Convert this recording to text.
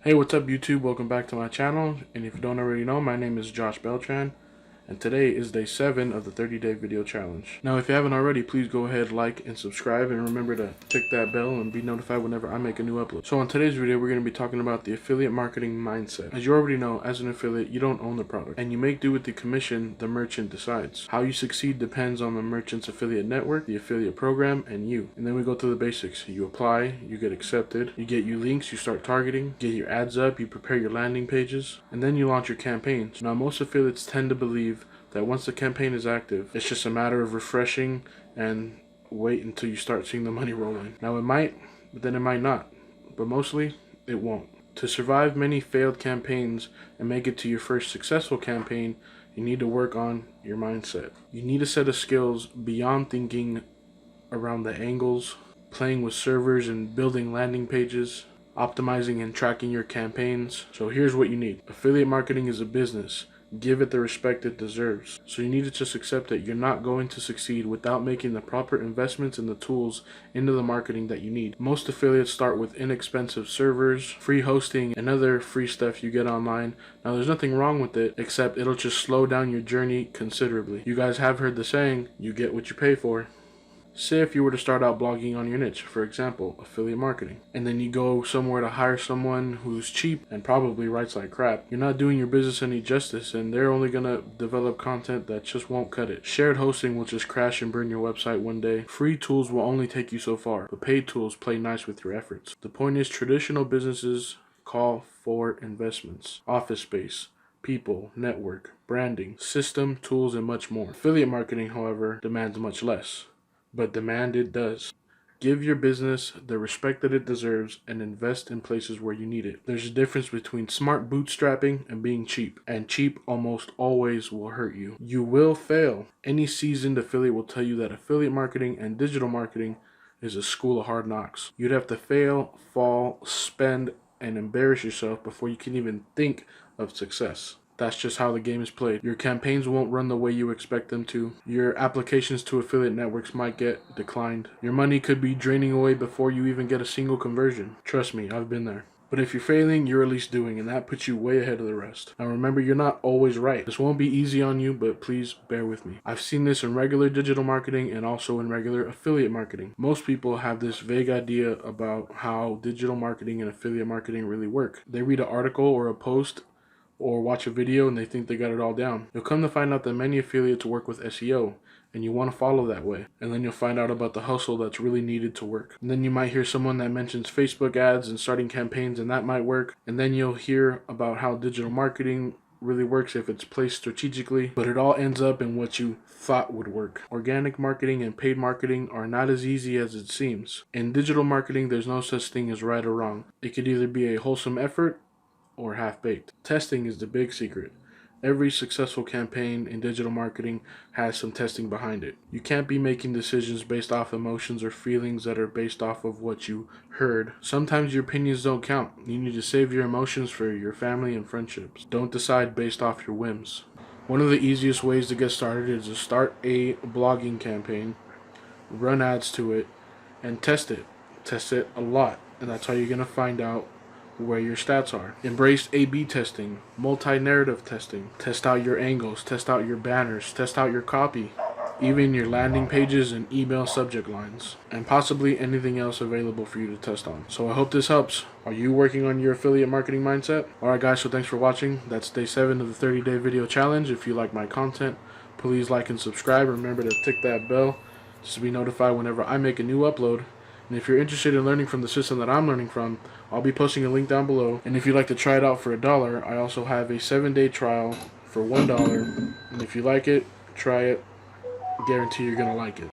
Hey, what's up YouTube? Welcome back to my channel, and if you don't already know, my name is Josh Beltran, and today is day 7 of the 30-day video challenge. Now, if you haven't already, please go ahead, like, and subscribe, and remember to click that bell and be notified whenever I make a new upload. So on today's video, we're going to be talking about the affiliate marketing mindset. As you already know, as an affiliate, you don't own the product, and you make do with the commission the merchant decides. How you succeed depends on the merchant's affiliate network, the affiliate program, and you. And then we go through the basics. You apply, you get accepted, you get your links, you start targeting, get your ads up, you prepare your landing pages, and then you launch your campaigns. Now, most affiliates tend to believe that once the campaign is active, it's just a matter of refreshing and wait until you start seeing the money rolling. Now, it might, but then it might not. But mostly, it won't. To survive many failed campaigns and make it to your first successful campaign, you need to work on your mindset. You need a set of skills beyond thinking around the angles, playing with servers and building landing pages, optimizing and tracking your campaigns. So here's what you need. Affiliate marketing is a business. Give it the respect it deserves. So you need to just accept that you're not going to succeed without making the proper investments in the tools into the marketing that you need. Most affiliates start with inexpensive servers, free hosting, and other free stuff you get online. Now, there's nothing wrong with it, except it'll just slow down your journey considerably. You guys have heard the saying, you get what you pay for. Say if you were to start out blogging on your niche, for example, affiliate marketing, and then you go somewhere to hire someone who's cheap and probably writes like crap. You're not doing your business any justice, and they're only gonna develop content that just won't cut it. Shared hosting will just crash and burn your website one day. Free tools will only take you so far, but paid tools play nice with your efforts. The point is, traditional businesses call for investments, office space, people, network, branding, system, tools, and much more. Affiliate marketing, however, demands much less. But demand it does. Give your business the respect that it deserves and invest in places where you need it. There's a difference between smart bootstrapping and being cheap, and cheap almost always will hurt you. You will fail. Any seasoned affiliate will tell you that affiliate marketing and digital marketing is a school of hard knocks. You'd have to fail, fall, spend, and embarrass yourself before you can even think of success. That's just how the game is played. Your campaigns won't run the way you expect them to. Your applications to affiliate networks might get declined. Your money could be draining away before you even get a single conversion. Trust me, I've been there. But if you're failing, you're at least doing, and that puts you way ahead of the rest. Now remember, you're not always right. This won't be easy on you, but please bear with me. I've seen this in regular digital marketing and also in regular affiliate marketing. Most people have this vague idea about how digital marketing and affiliate marketing really work. They read an article or a post or watch a video and they think they got it all down. You'll come to find out that many affiliates work with SEO, and you want to follow that way. And then you'll find out about the hustle that's really needed to work. And then you might hear someone that mentions Facebook ads and starting campaigns, and that might work. And then you'll hear about how digital marketing really works if it's placed strategically, but it all ends up in what you thought would work. Organic marketing and paid marketing are not as easy as it seems. In digital marketing, there's no such thing as right or wrong. It could either be a wholesome effort or half-baked. Testing is the big secret. Every successful campaign in digital marketing has some testing behind it. You can't be making decisions based off emotions or feelings that are based off of what you heard. Sometimes your opinions don't count. You need to save your emotions for your family and friendships. Don't decide based off your whims. One of the easiest ways to get started is to start a blogging campaign, run ads to it, and test it. Test it a lot, and that's how you're going to find out where your stats are. Embrace A/B testing, multi-narrative testing. Test out your angles, test out your banners, test out your copy, even your landing pages and email subject lines, and possibly anything else available for you to test on. So I hope this helps. Are you working on your affiliate marketing mindset? Alright guys, so thanks for watching. That's day 7 of the 30-day video challenge. If you like my content, please like and subscribe. Remember to tick that bell just to be notified whenever I make a new upload. And if you're interested in learning from the system that I'm learning from, I'll be posting a link down below. And if you'd like to try it out for $1, I also have a 7-day trial for $1. And if you like it, try it. Guarantee you're going to like it.